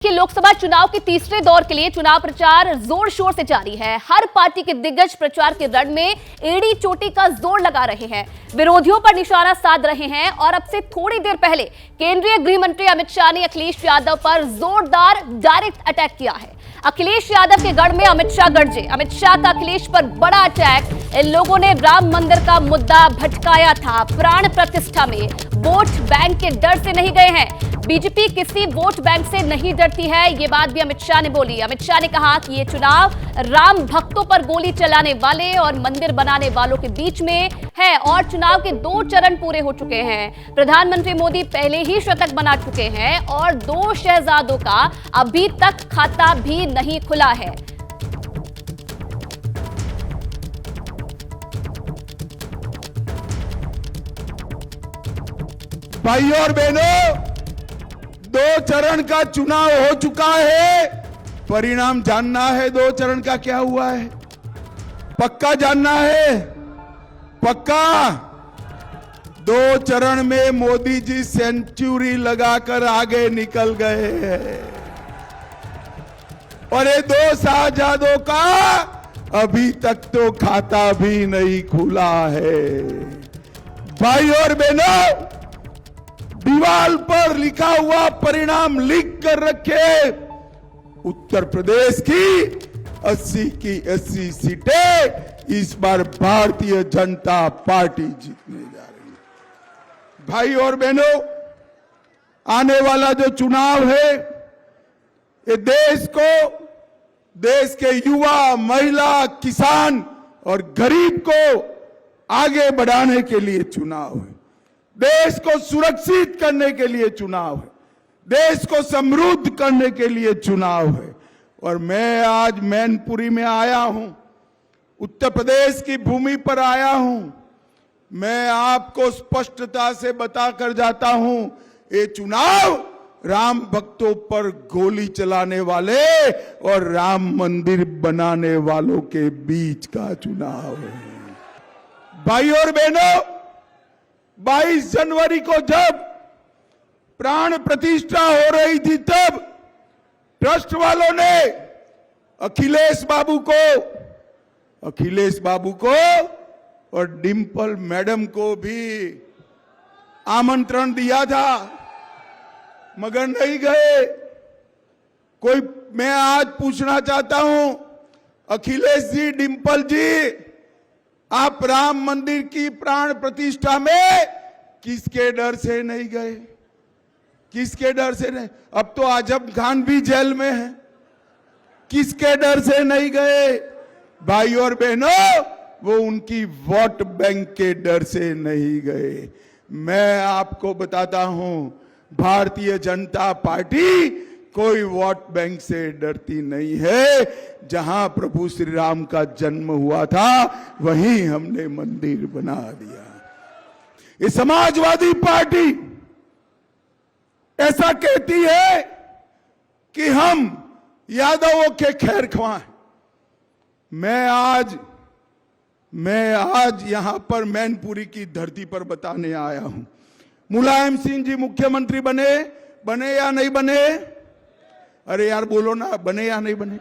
कि लोकसभा चुनाव के तीसरे दौर के लिए चुनाव प्रचार जोर शोर से जारी है। हर पार्टी के दिग्गज प्रचार के रण में एड़ी चोटी का जोर लगा रहे हैं, विरोधियों पर निशाना साध रहे हैं और अब से थोड़ी देर पहले केंद्रीय गृह मंत्री अमित शाह ने अखिलेश यादव पर जोरदार डायरेक्ट अटैक किया है। अखिलेश यादव के गढ़ में अमित शाह गरजे। अमित शाह का अखिलेश पर बड़ा अटैक। इन लोगों ने राम मंदिर का मुद्दा भटकाया था। प्राण प्रतिष्ठा में वोट बैंक के डर से नहीं गए हैं। बीजेपी किसी वोट बैंक से नहीं डरती है, ये बात भी अमित शाह ने बोली। अमित शाह ने कहा कि ये चुनाव राम भक्तों पर गोली चलाने वाले और मंदिर बनाने वालों के बीच में है और चुनाव के 2 चरण पूरे हो चुके हैं। प्रधानमंत्री मोदी पहले ही शतक बना चुके हैं और 2 शहजादों का अभी तक खाता भी नहीं खुला है। भाइयों और बहनों, 2 चरण का चुनाव हो चुका है। परिणाम जानना है 2 चरण का क्या हुआ है, पक्का जानना है, पक्का। 2 चरण में मोदी जी सेंचुरी लगाकर आगे निकल गए हैं और ये 2 शहजादों का अभी तक तो खाता भी नहीं खुला है। भाई और बहनों, दीवार पर लिखा हुआ परिणाम लिख कर रखे। उत्तर प्रदेश की 80 की 80 सीटें इस बार भारतीय जनता पार्टी जीतने जा रही है। भाई और बहनों, आने वाला जो चुनाव है ये देश के युवा, महिला, किसान और गरीब को आगे बढ़ाने के लिए चुनाव है। देश को सुरक्षित करने के लिए चुनाव है, देश को समृद्ध करने के लिए चुनाव है। और मैं आज मैनपुरी में आया हूं, उत्तर प्रदेश की भूमि पर आया हूं। मैं आपको स्पष्टता से बताकर जाता हूं, ये चुनाव राम भक्तों पर गोली चलाने वाले और राम मंदिर बनाने वालों के बीच का चुनाव है। भाई और बहनों, 22 जनवरी को जब प्राण प्रतिष्ठा हो रही थी तब ट्रस्ट वालों ने अखिलेश बाबू को और डिंपल मैडम को भी आमंत्रण दिया था, मगर नहीं गए कोई। मैं आज पूछना चाहता हूं, अखिलेश जी, डिंपल जी, आप राम मंदिर की प्राण प्रतिष्ठा में किसके डर से नहीं गए? किसके डर से नहीं? अब तो आजम खान भी जेल में है, किसके डर से नहीं गए? भाई और बहनों, वो उनकी वोट बैंक के डर से नहीं गए। मैं आपको बताता हूं, भारतीय जनता पार्टी कोई वोट बैंक से डरती नहीं है। जहां प्रभु श्री राम का जन्म हुआ था वहीं हमने मंदिर बना दिया। ये समाजवादी पार्टी ऐसा कहती है कि हम यादवों के खैर ख्वाह। मैं आज यहां पर मैनपुरी की धरती पर बताने आया हूं, मुलायम सिंह जी मुख्यमंत्री बने या नहीं बने? अरे यार बोलो ना, बने या नहीं बने?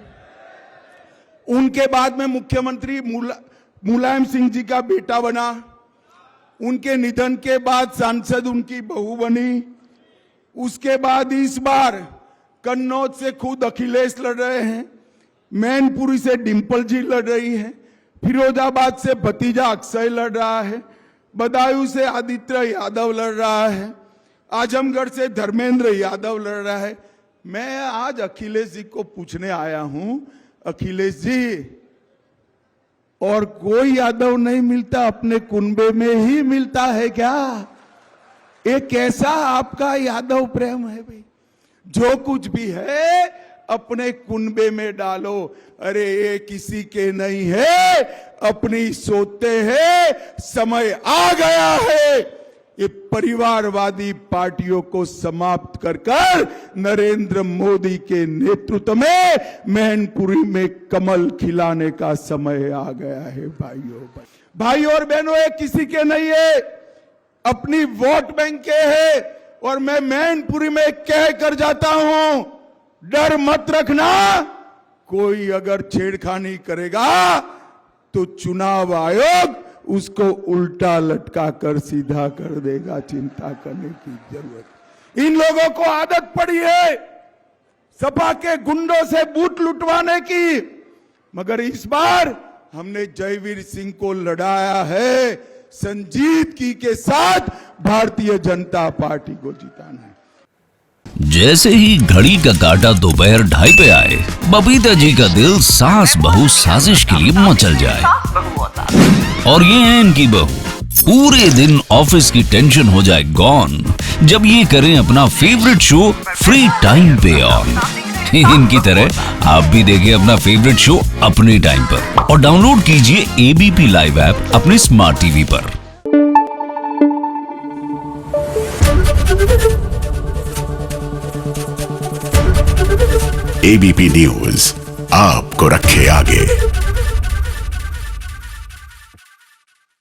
उनके बाद में मुख्यमंत्री मुलायम सिंह जी का बेटा बना। उनके निधन के बाद सांसद उनकी बहू बनी। उसके बाद इस बार कन्नौज से खुद अखिलेश लड़ रहे हैं, मैनपुरी से डिंपल जी लड़ रही हैं, फिरोजाबाद से भतीजा अक्षय लड़ रहा है, बदायूं से आदित्य यादव लड़ रहा है, आजमगढ़ से धर्मेंद्र यादव लड़ रहा है। मैं आज अखिलेश जी को पूछने आया हूं, अखिलेश जी, और कोई यादव नहीं मिलता, अपने कुनबे में ही मिलता है क्या? ये कैसा आपका यादव प्रेम है भाई? जो कुछ भी है अपने कुनबे में डालो। अरे ये किसी के नहीं है, अपनी सोते हैं। समय आ गया है ये परिवारवादी पार्टियों को समाप्त कर नरेंद्र मोदी के नेतृत्व में मैनपुरी में कमल खिलाने का समय आ गया है। भाई और बहनों, ये किसी के नहीं है, अपनी वोट बैंक के है। और मैं मैनपुरी में कह कर जाता हूं, डर मत रखना, कोई अगर छेड़खानी करेगा तो चुनाव आयोग उसको उल्टा लटका कर सीधा कर देगा। चिंता करने की जरूरत। इन लोगों को आदत पड़ी है सपा के गुंडों से बूथ लुटवाने की, मगर इस बार हमने जयवीर सिंह को लड़ाया है संजीदगी के साथ। भारतीय जनता पार्टी को जिताना है। जैसे ही घड़ी का काटा दोपहर 2:30 पे आए, बबीता जी का दिल सास बहू साजिश के लिए मचल जाए। और ये है इनकी बहू, पूरे दिन ऑफिस की टेंशन हो जाए गॉन जब ये करें अपना फेवरेट शो फ्री टाइम पे ऑन। इनकी तरह आप भी देखें अपना फेवरेट शो अपने टाइम पर और डाउनलोड कीजिए एबीपी लाइव ऐप अपने स्मार्ट टीवी पर। एबीपी न्यूज आपको रखे आगे।